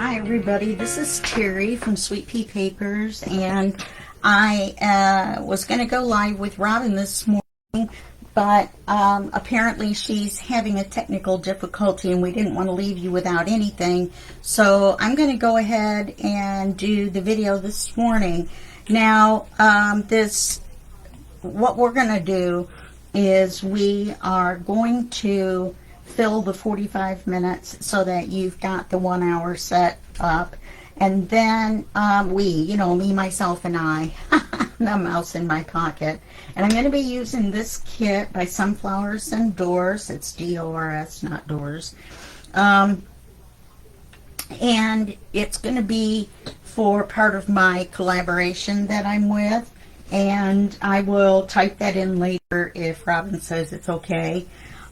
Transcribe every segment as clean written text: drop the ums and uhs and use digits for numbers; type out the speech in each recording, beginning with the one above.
Hi everybody, this is Terry from Sweet Pea Papers, and I was going to go live with Robin this morning, but apparently she's having a technical difficulty and we didn't want to leave you without anything, so I'm going to go ahead and do the video this morning. Now, what we're going to do is we are going to fill the 45 minutes so that you've got the 1 hour set up, and then me, myself, and I, the mouse in my pocket, and I'm going to be using this kit by Sunflowers and Doors. It's D-O-R-S, not doors, and it's going to be for part of my collaboration that I'm with, and I will type that in later if Robin says it's okay.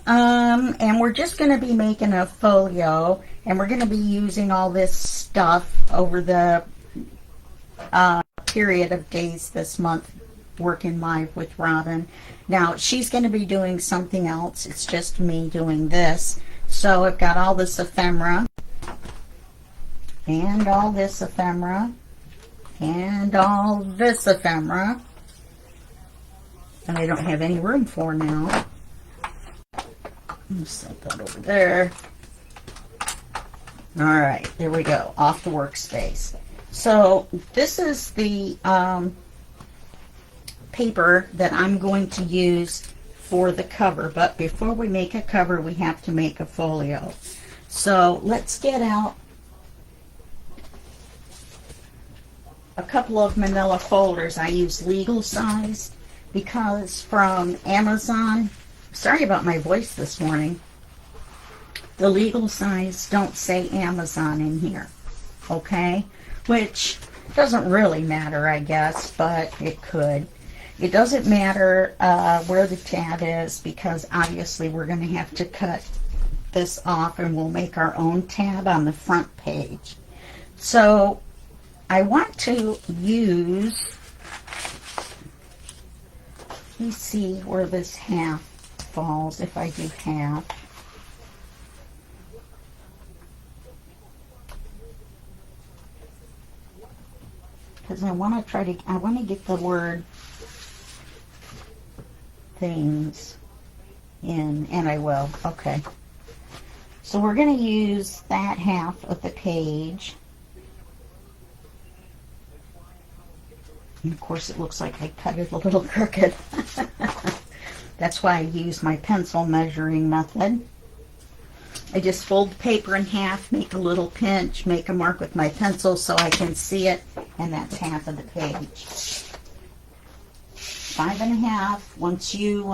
And we're just going to be making a folio, and we're going to be using all this stuff over the period of days this month working live with Robin. Now, she's going to be doing something else. It's just me doing this. So I've got all this ephemera, and all this ephemera, and all this ephemera, and I don't have any room for now. Set that over there. Alright, there we go, off the workspace. So this is the paper that I'm going to use for the cover, but before we make a cover we have to make a folio. So let's get out a couple of manila folders. I use legal size because from Amazon, sorry about my voice this morning, the legal size don't say Amazon in here, okay? Which doesn't really matter, I guess, but it could. It doesn't matter where the tab is, because obviously we're going to have to cut this off and we'll make our own tab on the front page. So I want to use, let me see where this half falls, if I do half. Because I want to get the word things in, and I will. Okay. So we're going to use that half of the page. And of course it looks like I cut it a little crooked. That's why I use my pencil measuring method. I just fold the paper in half, make a little pinch, make a mark with my pencil so I can see it, and that's half of the page. 5 1/2, once you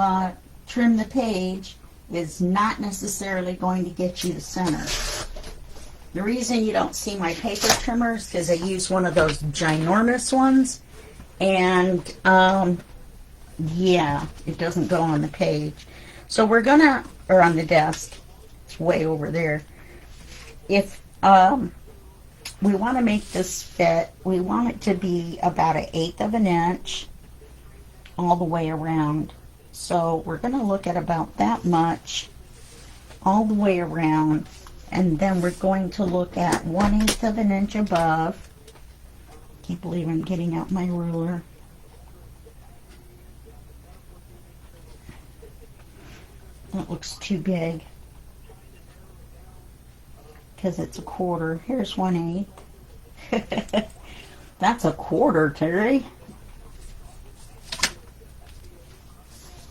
trim the page, is not necessarily going to get you the center. The reason you don't see my paper trimmer is because I use one of those ginormous ones, and yeah, it doesn't go on the page. So we're gonna, or on the desk, it's way over there. If we want to make this fit, we want it to be about 1/8 of an inch all the way around. So we're gonna look at about that much all the way around, and then we're going to look at 1/8 of an inch above. Can't believe I'm getting out my ruler. That looks too big because it's a quarter. Here's 1/8. That's a quarter, Terry.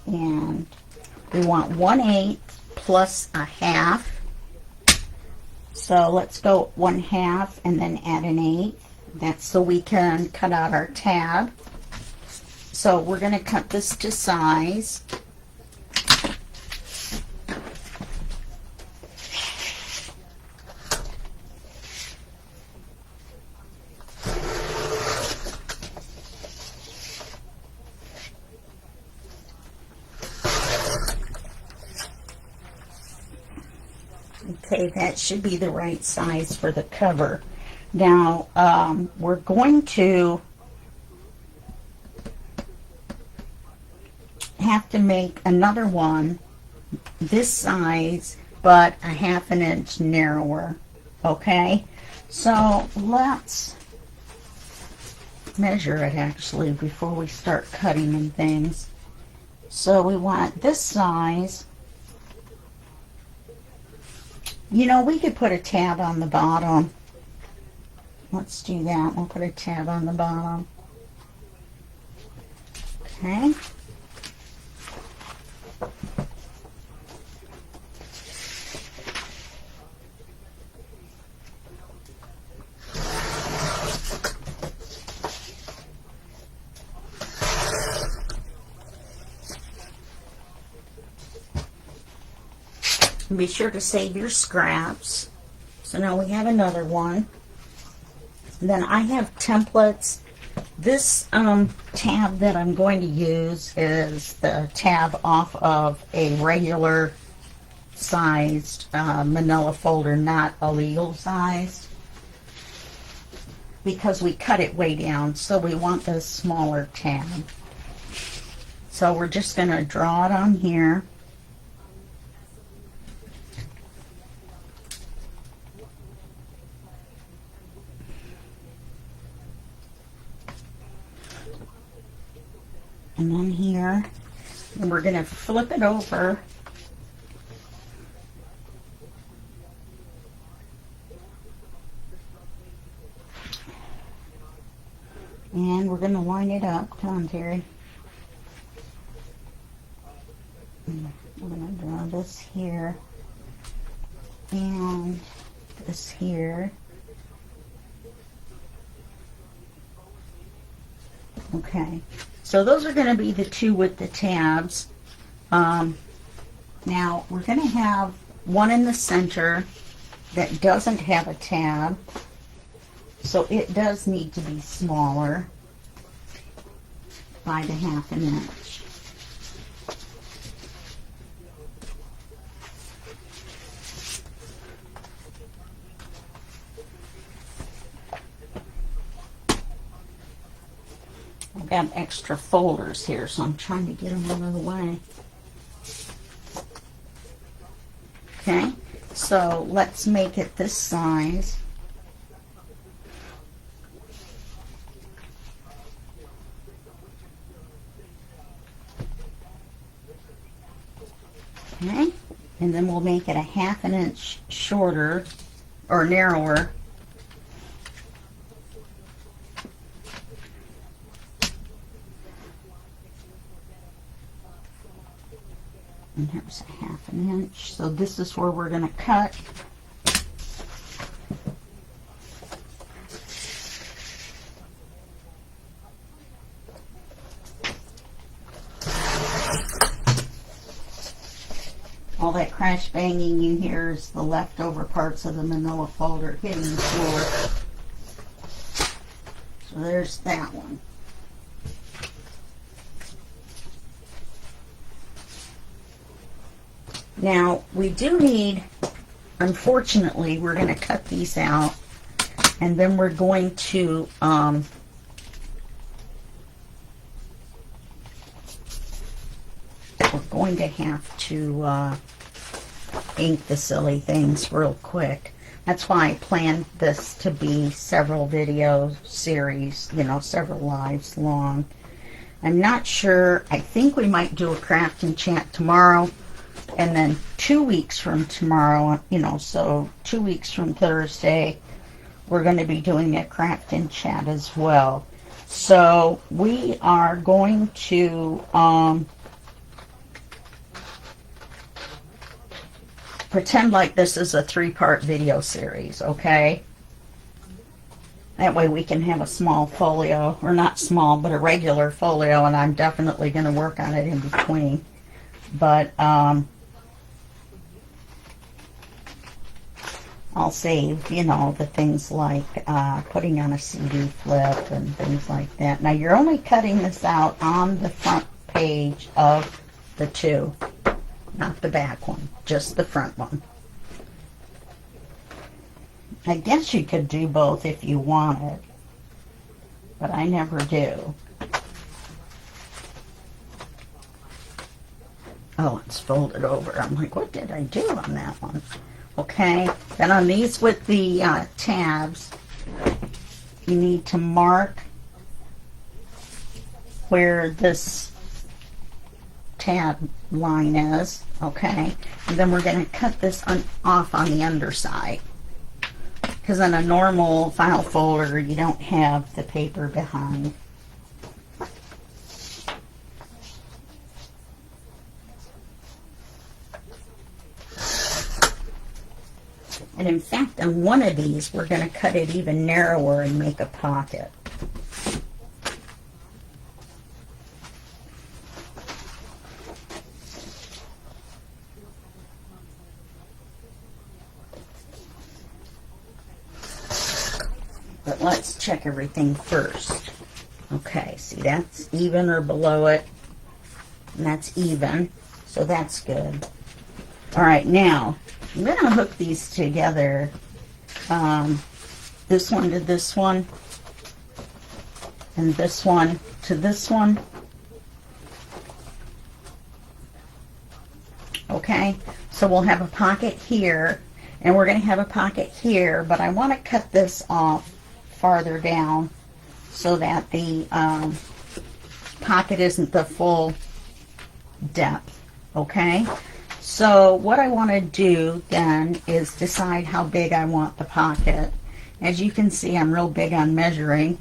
And we want 1/8 plus a half. So let's go 1/2 and then add 1/8. That's so we can cut out our tab. So we're going to cut this to size. Okay, that should be the right size for the cover. Now, we're going to have to make another one this size, but a 1/2 inch narrower. Okay, So let's measure it actually before we start cutting and things. So we want this size. You know, we could put a tab on the bottom. Let's do that. We'll put a tab on the bottom. Okay. Be sure to save your scraps. So now we have another one. Then I have templates. This tab that I'm going to use is the tab off of a regular sized manila folder, not a legal sized, because we cut it way down, so we want the smaller tab. So we're just going to draw it on here. And then here, and we're going to flip it over. And we're going to line it up. Come on, Terry. We're going to draw this here and this here. Okay. So those are going to be the two with the tabs. Now we're going to have one in the center that doesn't have a tab. So it does need to be smaller by the 1/2 inch. I've got extra folders here, so I'm trying to get them out of the way. Okay, so let's make it this size. Okay, and then we'll make it a 1/2 inch shorter or narrower. And here's a 1/2 inch. So this is where we're going to cut. All that crash banging you hear is the leftover parts of the manila folder hitting the floor. So there's that one. Now, we do need, unfortunately, we're going to cut these out, and then we're going to have to ink the silly things real quick. That's why I planned this to be several video series, you know, several lives long. I'm not sure. I think we might do a craft and chat tomorrow. And then 2 weeks from tomorrow, you know, so 2 weeks from Thursday, we're going to be doing a craft and chat as well. So we are going to pretend like this is a 3-part video series, okay? That way we can have a small folio, or not small, but a regular folio, and I'm definitely going to work on it in between. But I'll save, you know, the things like putting on a CD flip and things like that. Now, you're only cutting this out on the front page of the two, not the back one, just the front one. I guess you could do both if you wanted, but I never do. Oh, it's folded over. I'm like, what did I do on that one? Okay, then on these with the tabs, you need to mark where this tab line is, okay? And then we're going to cut this off on the underside. Because in a normal file folder, you don't have the paper behind. And in fact, on one of these, we're going to cut it even narrower and make a pocket. But let's check everything first. Okay, see, that's even or below it. And that's even, so that's good. All right, now, I'm going to hook these together. This one to this one. And this one to this one. Okay, so we'll have a pocket here. And we're going to have a pocket here. But I want to cut this off farther down so that the pocket isn't the full depth. Okay. So what I want to do then is decide how big I want the pocket. As you can see, I'm real big on measuring.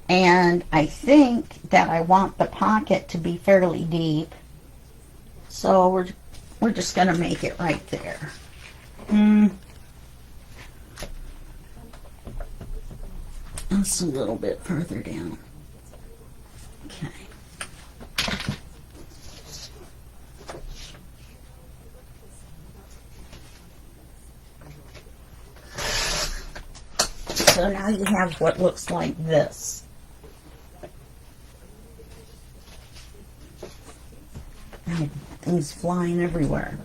And I think that I want the pocket to be fairly deep. So we're just going to make it right there. That's a little bit further down. Okay. So now you have what looks like this. Things flying everywhere.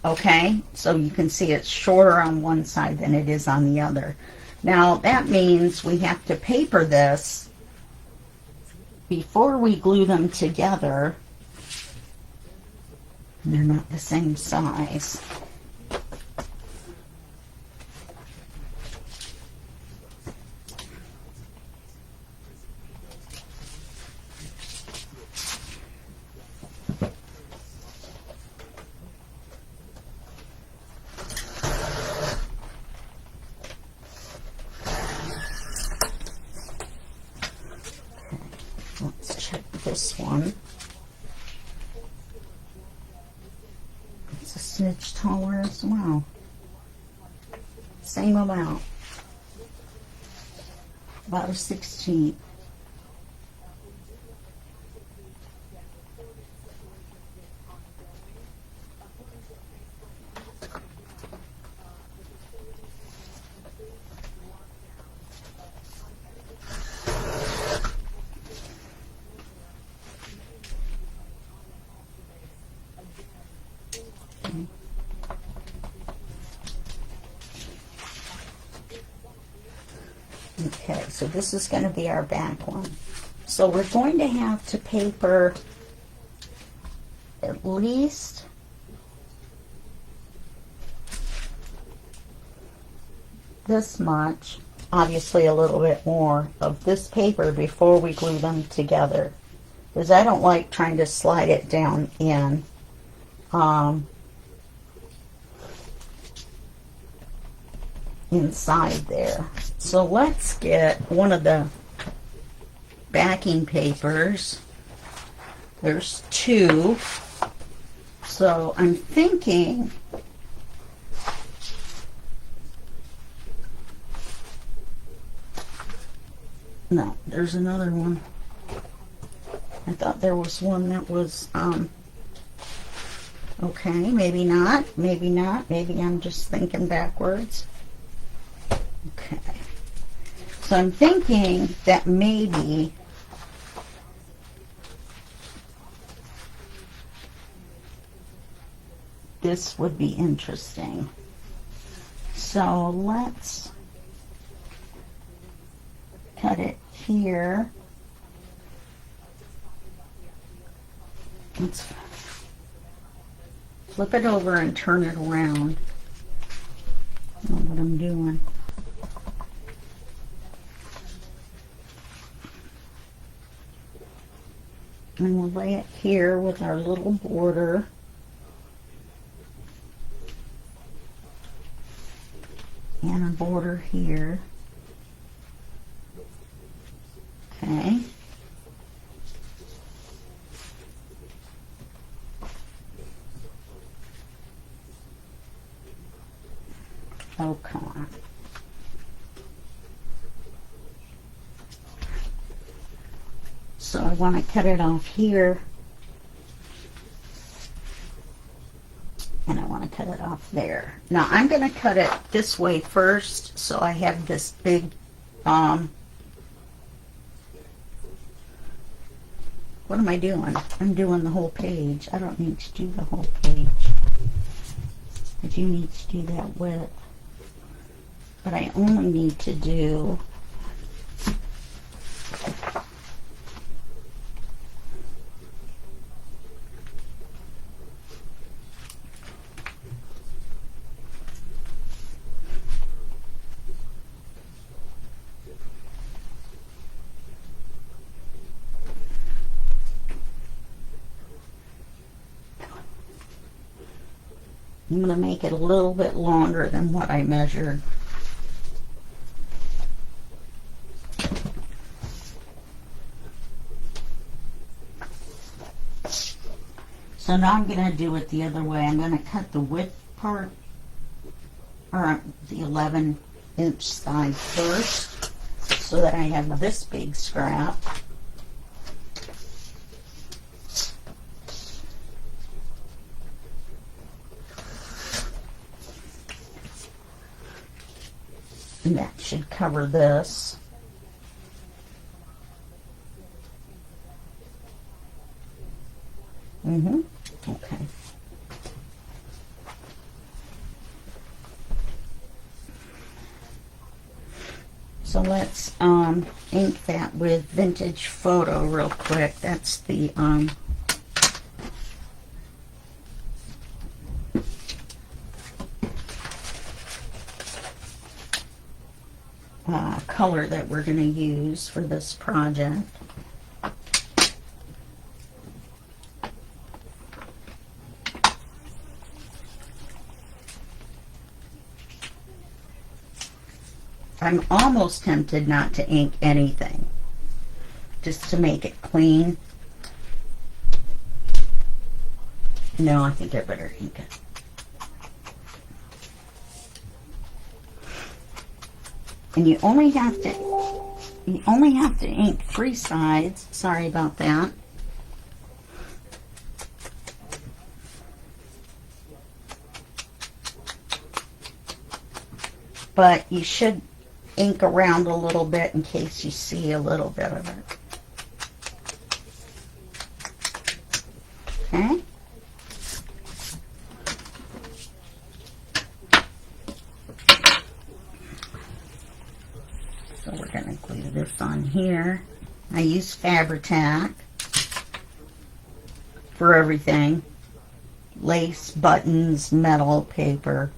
Okay, so you can see it's shorter on one side than it is on the other. Now that means we have to paper this before we glue them together. They're not the same size. This one. It's a smidge taller as well. Same amount. About a 16th. Okay, so this is going to be our back one. So we're going to have to paper at least this much, obviously a little bit more of this paper before we glue them together, because I don't like trying to slide it down in. Inside there. So let's get one of the backing papers. There's two. So I'm thinking no, there's another one. I thought there was one that was okay, maybe not, maybe not, maybe I'm just thinking backwards. Okay, so I'm thinking that maybe this would be interesting. So let's cut it here. Let's flip it over and turn it around. I don't know what I'm doing. And we'll lay it here with our little border. And a border here. Okay. Oh, come on. So I want to cut it off here. And I want to cut it off there. Now I'm going to cut it this way first, so I have this big, what am I doing? I'm doing the whole page. I don't need to do the whole page. I do need to do that width. But I only need to do I'm going to make it a little bit longer than what I measured. So now I'm going to do it the other way. I'm going to cut the width part, or the 11-inch side first, so that I have this big scrap. And that should cover this. Okay. So let's ink that with Vintage Photo real quick. That's the color that we're going to use for this project. I'm almost tempted not to ink anything, just to make it clean. No, I think I better ink it. And you only have to ink 3 sides. Sorry about that. But you should ink around a little bit in case you see a little bit of it. Okay? So we're going to glue this on here. I use Fabri-Tac for everything. Lace, buttons, metal, paper.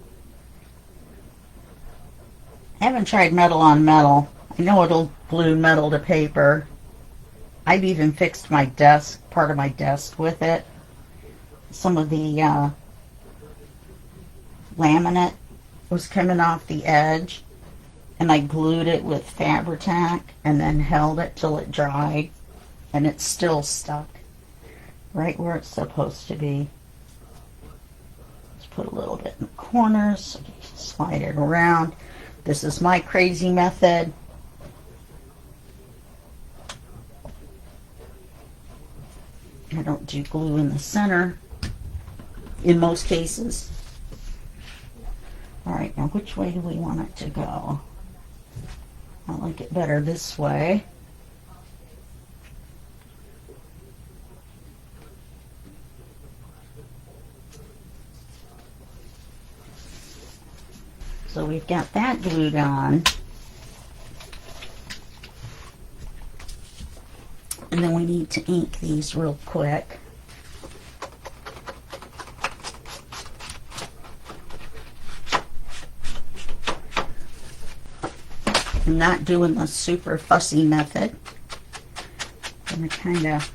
I haven't tried metal on metal. I know it'll glue metal to paper. I've even fixed my desk, part of my desk with it. Some of the laminate was coming off the edge, and I glued it with Fabri-Tac and then held it till it dried, and it's still stuck right where it's supposed to be. Let's put a little bit in the corners, slide it around. This is my crazy method. I don't do glue in the center in most cases. Alright, now which way do we want it to go? I like it better this way. So we've got that glued on. And then we need to ink these real quick. I'm not doing the super fussy method. I'm going to kind of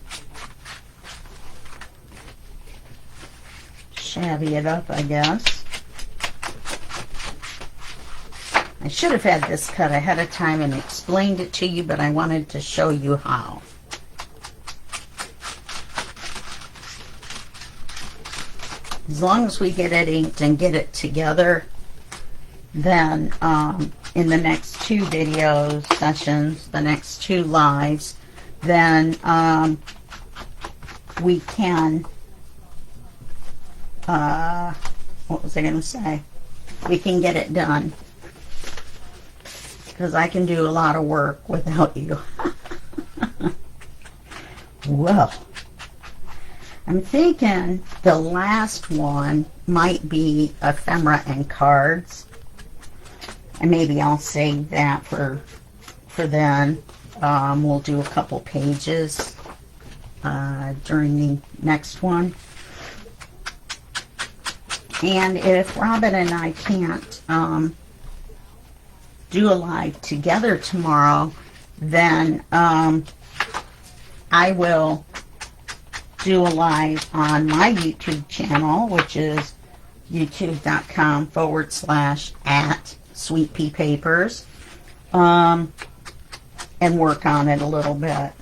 shabby it up, I guess. I should have had this cut ahead of time and explained it to you, but I wanted to show you how. As long as we get it inked and get it together, then in the next 2 video sessions, the next 2 lives, then we can, what was I going to say? We can get it done. Because I can do a lot of work without you. Well, I'm thinking the last one might be ephemera and cards. And maybe I'll save that for then. We'll do a couple pages during the next one. And if Robin and I can't do a live together tomorrow, then I will do a live on my YouTube channel, which is youtube.com/@Sweet Pea Papers, and work on it a little bit.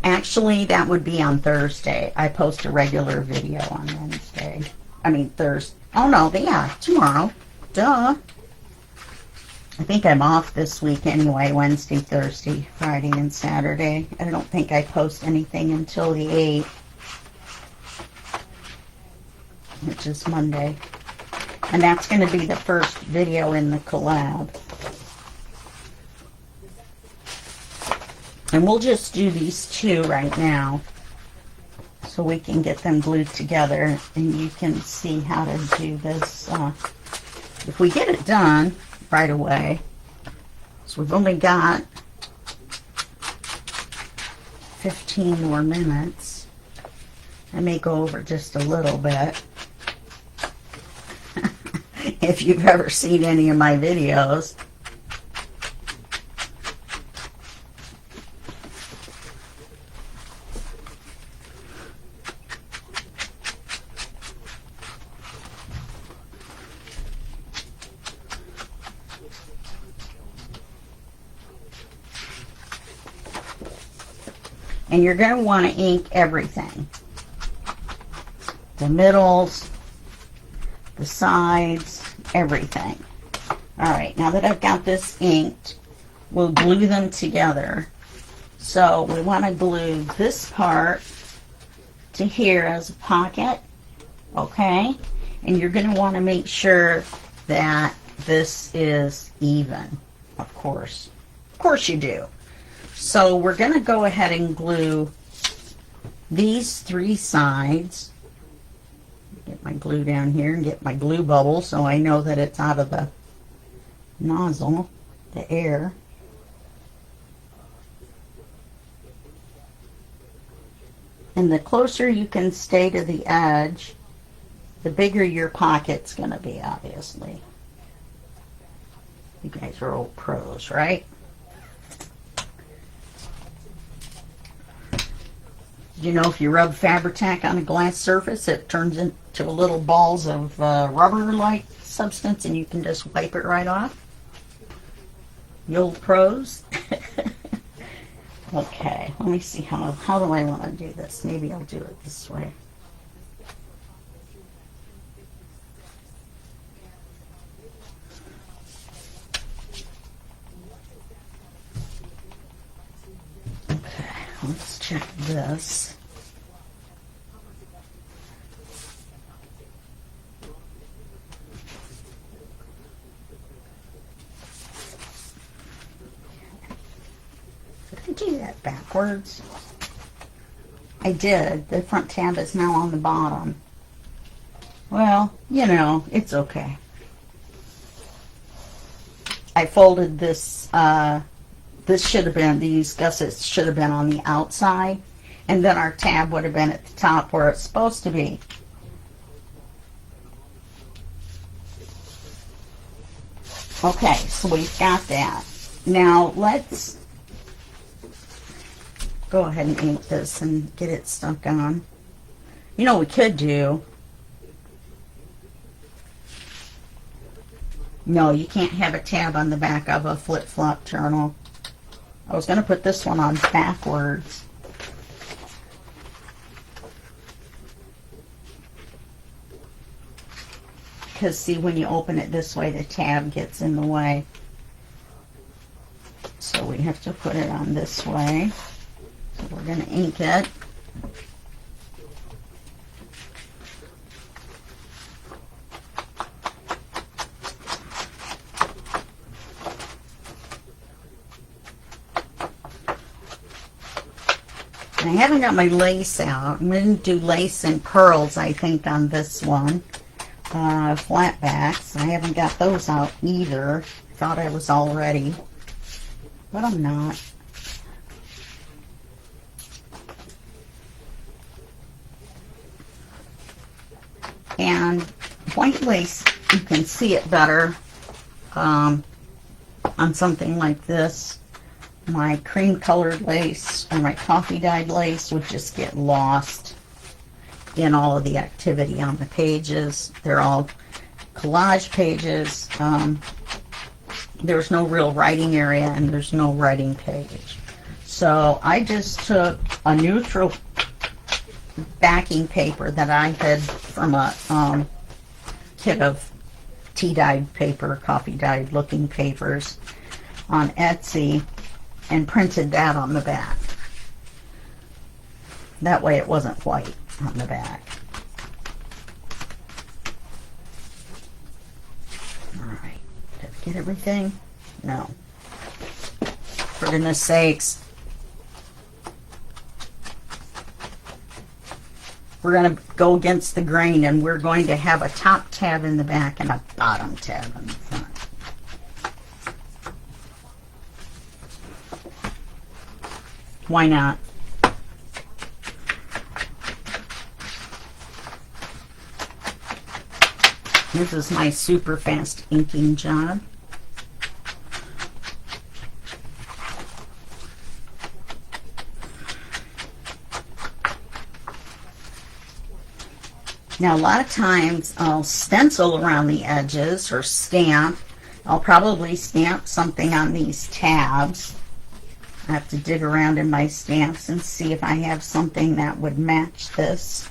Actually, that would be on Thursday. I post a regular video on Wednesday. I mean, Thursday. Oh, no, yeah, tomorrow. Duh. I think I'm off this week anyway, Wednesday, Thursday, Friday, and Saturday. I don't think I post anything until the 8th, which is Monday. And that's going to be the first video in the collab. And we'll just do these 2 right now so we can get them glued together and you can see how to do this. If we get it done right away, so we've only got 15 more minutes. I may go over just a little bit. If you've ever seen any of my videos. And you're going to want to ink everything. The middles, the sides, everything. Alright, now that I've got this inked, we'll glue them together. So we want to glue this part to here as a pocket. Okay? And you're going to want to make sure that this is even. Of course. Of course you do. So we're going to go ahead and glue these 3 sides. Get my glue down here and get my glue bubble so I know that it's out of the nozzle, the air. And the closer you can stay to the edge, the bigger your pocket's going to be, obviously. You guys are old pros, right? You know, if you rub Fabri-Tac on a glass surface, it turns into little balls of rubber-like substance, and you can just wipe it right off. You old pros. Okay, let me see how do I want to do this. Maybe I'll do it this way. Okay, let's check this. Did I do that backwards? I did. The front tab is now on the bottom. Well, you know, it's okay. I folded this, this should have been, these gussets should have been on the outside, and then our tab would have been at the top where it's supposed to be. Okay, so we've got that. Now let's go ahead and ink this and get it stuck on. You know what we could do? No, you can't have a tab on the back of a flip-flop journal. I was going to put this one on backwards. Because see, when you open it this way, the tab gets in the way. So we have to put it on this way. So we're going to ink it. And I haven't got my lace out. I'm going to do lace and pearls, I think, on this one. Flat backs. I haven't got those out either. Thought I was all ready, but I'm not. And white lace, you can see it better on something like this. My cream colored lace or my coffee dyed lace would just get lost in all of the activity on the pages. They're all collage pages. There's no real writing area and there's no writing page. So I just took a neutral backing paper that I had from a kit of tea dyed paper, coffee dyed looking papers on Etsy, and printed that on the back. That way it wasn't white on the back. Alright, did I get everything? No. For goodness sakes. We're going to go against the grain, and we're going to have a top tab in the back and a bottom tab in the front. Why not? This is my super fast inking job. Now, a lot of times I'll stencil around the edges or stamp. I'll probably stamp something on these tabs. I have to dig around in my stamps and see if I have something that would match this.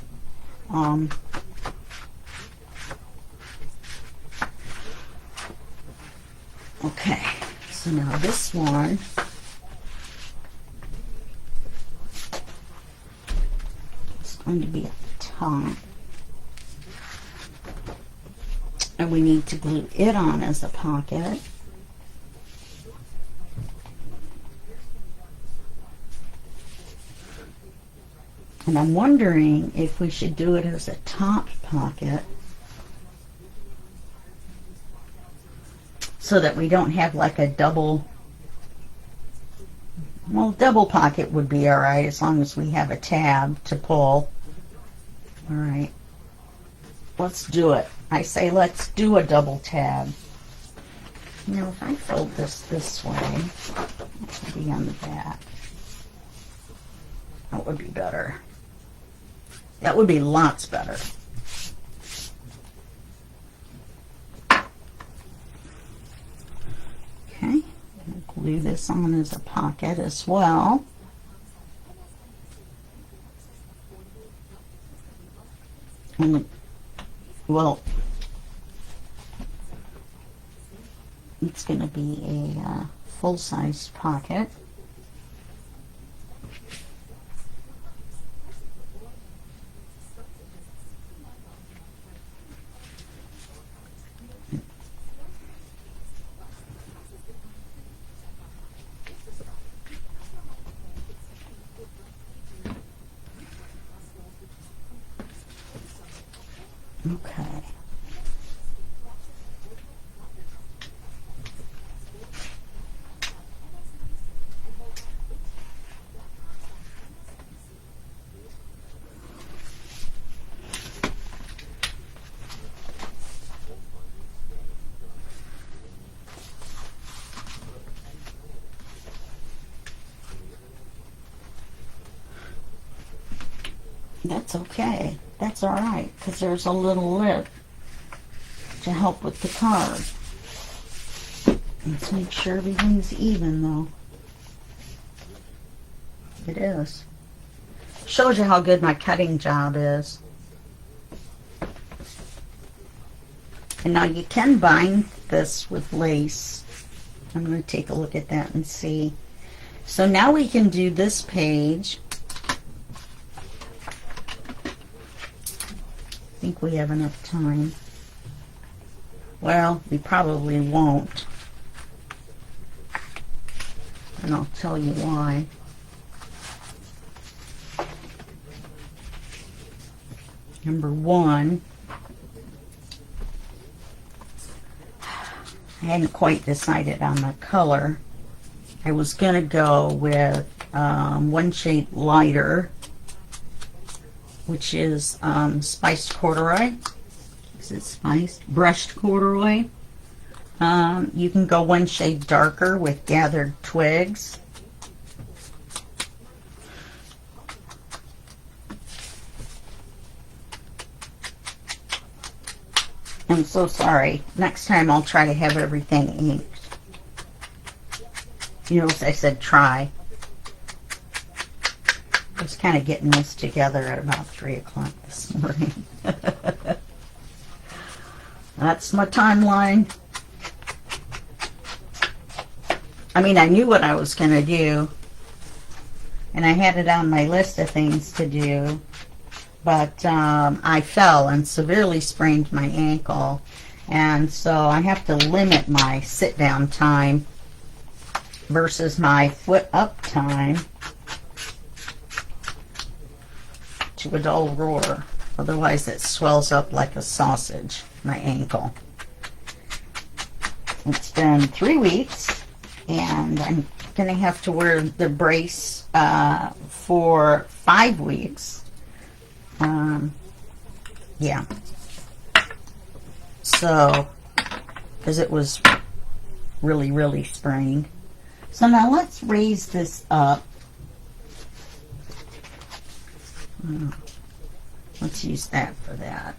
Okay, so now this one is going to be at the top. And we need to glue it on as a pocket. And I'm wondering if we should do it as a top pocket so that we don't have like a double, well, double pocket would be alright as long as we have a tab to pull. Alright, let's do it. I say let's do a double tab. Now if I fold this way, it will be on the back. That would be better. That would be lots better. Okay, glue this on as a pocket as well. Well, it's going to be a full-size pocket. Okay. That's okay. That's all right, because there's a little lip to help with the card. Let's make sure everything's even, though. It is. Shows you how good my cutting job is. And now you can bind this with lace. I'm going to take a look at that and see. So now we can do this page. I think we have enough time. Well, we probably won't. And I'll tell you why. Number one, I hadn't quite decided on the color. I was going to go with one shade lighter, which is spiced corduroy. Is it spiced? Brushed corduroy. You can go one shade darker with gathered twigs. I'm so sorry. Next time I'll try to have everything inked. You notice I said try. I was kind of getting this together at about 3 o'clock this morning. That's my timeline. I mean, I knew what I was going to do. And I had it on my list of things to do. But I fell and severely sprained my ankle. And so I have to limit my sit-down time versus my foot-up time to a dull roar. Otherwise it swells up like a sausage, my ankle. It's been 3 weeks, and I'm going to have to wear the brace for 5 weeks. Yeah. So, because it was really, really sprained. So now let's raise this up. Let's use that for that.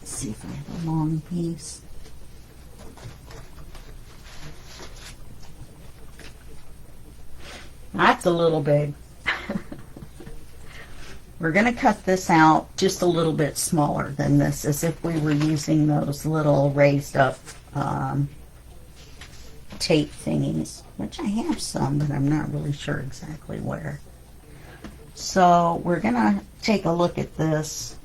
Let's see if I have a long piece. That's a little big. We're going to cut this out just a little bit smaller than this, as if we were using those little raised up tape thingies, which I have some, but I'm not really sure exactly where. So we're going to take a look at this.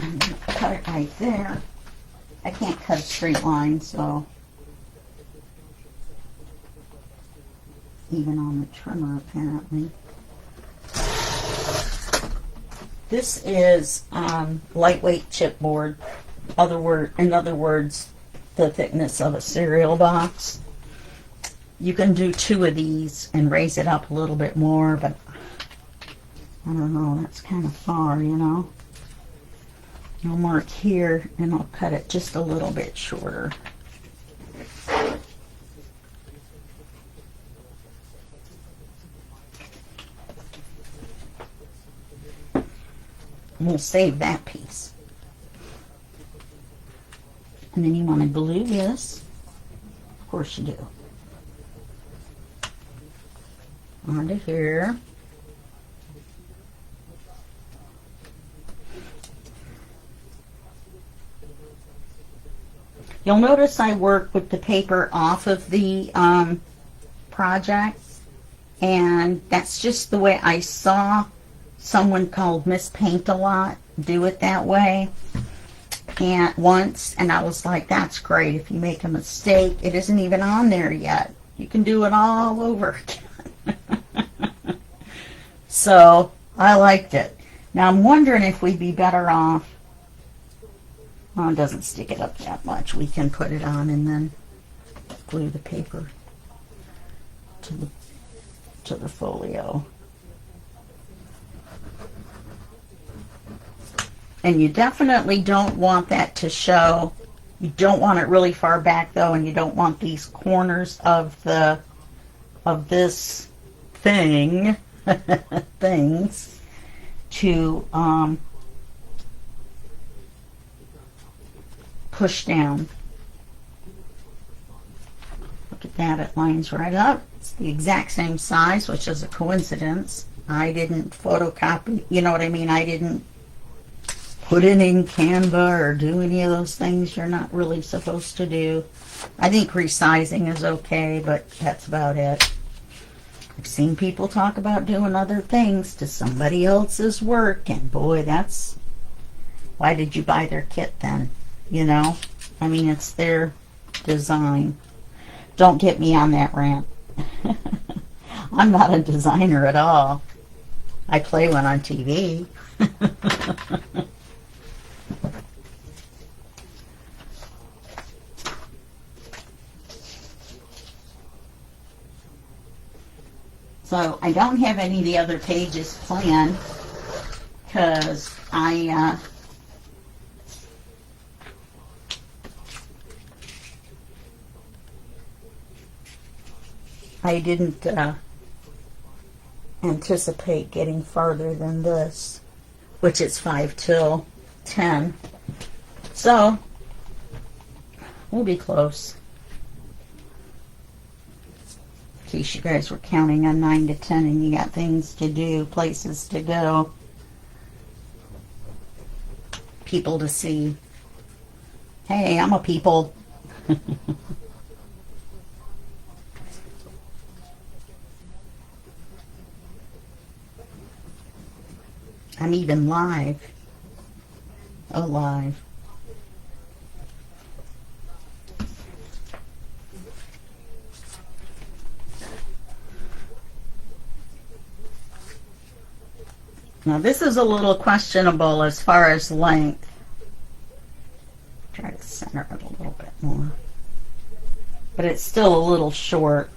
I'm going to cut it right there. I can't cut a straight line, so even on the trimmer apparently. This is lightweight chipboard. In other words, the thickness of a cereal box. You can do 2 of these and raise it up a little bit more, but I don't know, that's kind of far, you know. I'll mark here and I'll cut it just a little bit shorter. And we'll save that piece. And then you want to glue this. Of course you do. Onto here. You'll notice I work with the paper off of the project, and that's just the way I saw someone called Miss Paint-A-Lot do it that way and once, and I was like, that's great. If you make a mistake, it isn't even on there yet. You can do it all over again. So I liked it. Now I'm wondering if we'd be better off. Well, it doesn't stick it up that much. We can put it on and then glue the paper to the folio. And you definitely don't want that to show. You don't want it really far back though, and you don't want these corners of this thing things to push down. Look at that, it lines right up. It's the exact same size, which is a coincidence. I didn't photocopy, you know what I mean? I didn't put it in Canva or do any of those things you're not really supposed to do. I think resizing is okay, but that's about it. I've seen people talk about doing other things to somebody else's work, and boy, that's... Why did you buy their kit then? You know? I mean, it's their design. Don't get me on that rant. I'm not a designer at all. I play one on TV. So I don't have any of the other pages planned because I didn't anticipate getting farther than this, which is 5 till 10. So we'll be close. In case you guys were counting on 9 to 10 and you got things to do, places to go, people to see. Hey, I'm a people. I'm even live. Oh, live. Now this is a little questionable as far as length. Try to center it a little bit more. But it's still a little short.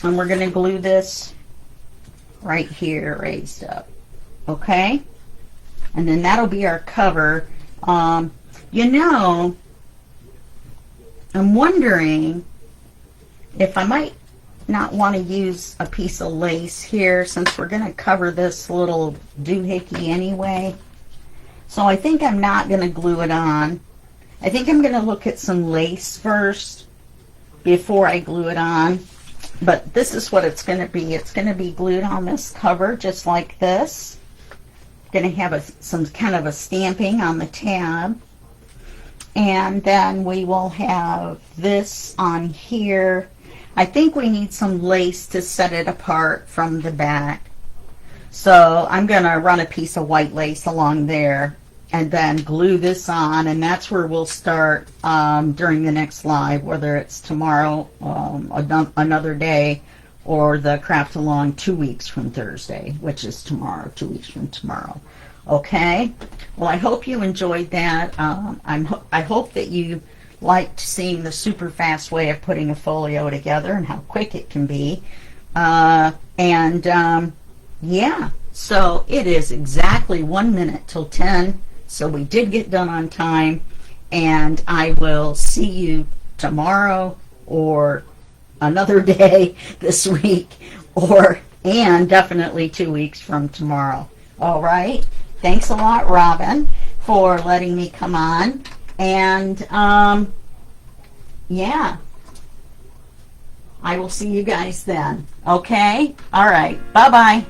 And we're going to glue this right here raised up. Okay? And then that'll be our cover. You know, I'm wondering if I might not want to use a piece of lace here since we're going to cover this little doohickey anyway. So I think I'm not going to glue it on. I think I'm going to look at some lace first before I glue it on. But this is what it's going to be. It's going to be glued on this cover just like this. Going to have some kind of a stamping on the tab. And then we will have this on here. I think we need some lace to set it apart from the back. So I'm going to run a piece of white lace along there and then glue this on, and that's where we'll start during the next live, whether it's tomorrow, another day, or the craft along 2 weeks from Thursday, which is tomorrow, 2 weeks from tomorrow. Okay? Well, I hope you enjoyed that. I hope that you liked seeing the super fast way of putting a folio together and how quick it can be. Yeah, so it is exactly 1 minute till 10. So we did get done on time, and I will see you tomorrow or another day this week, and definitely 2 weeks from tomorrow. All right. Thanks a lot, Robin, for letting me come on. And yeah, I will see you guys then. Okay? All right. Bye-bye.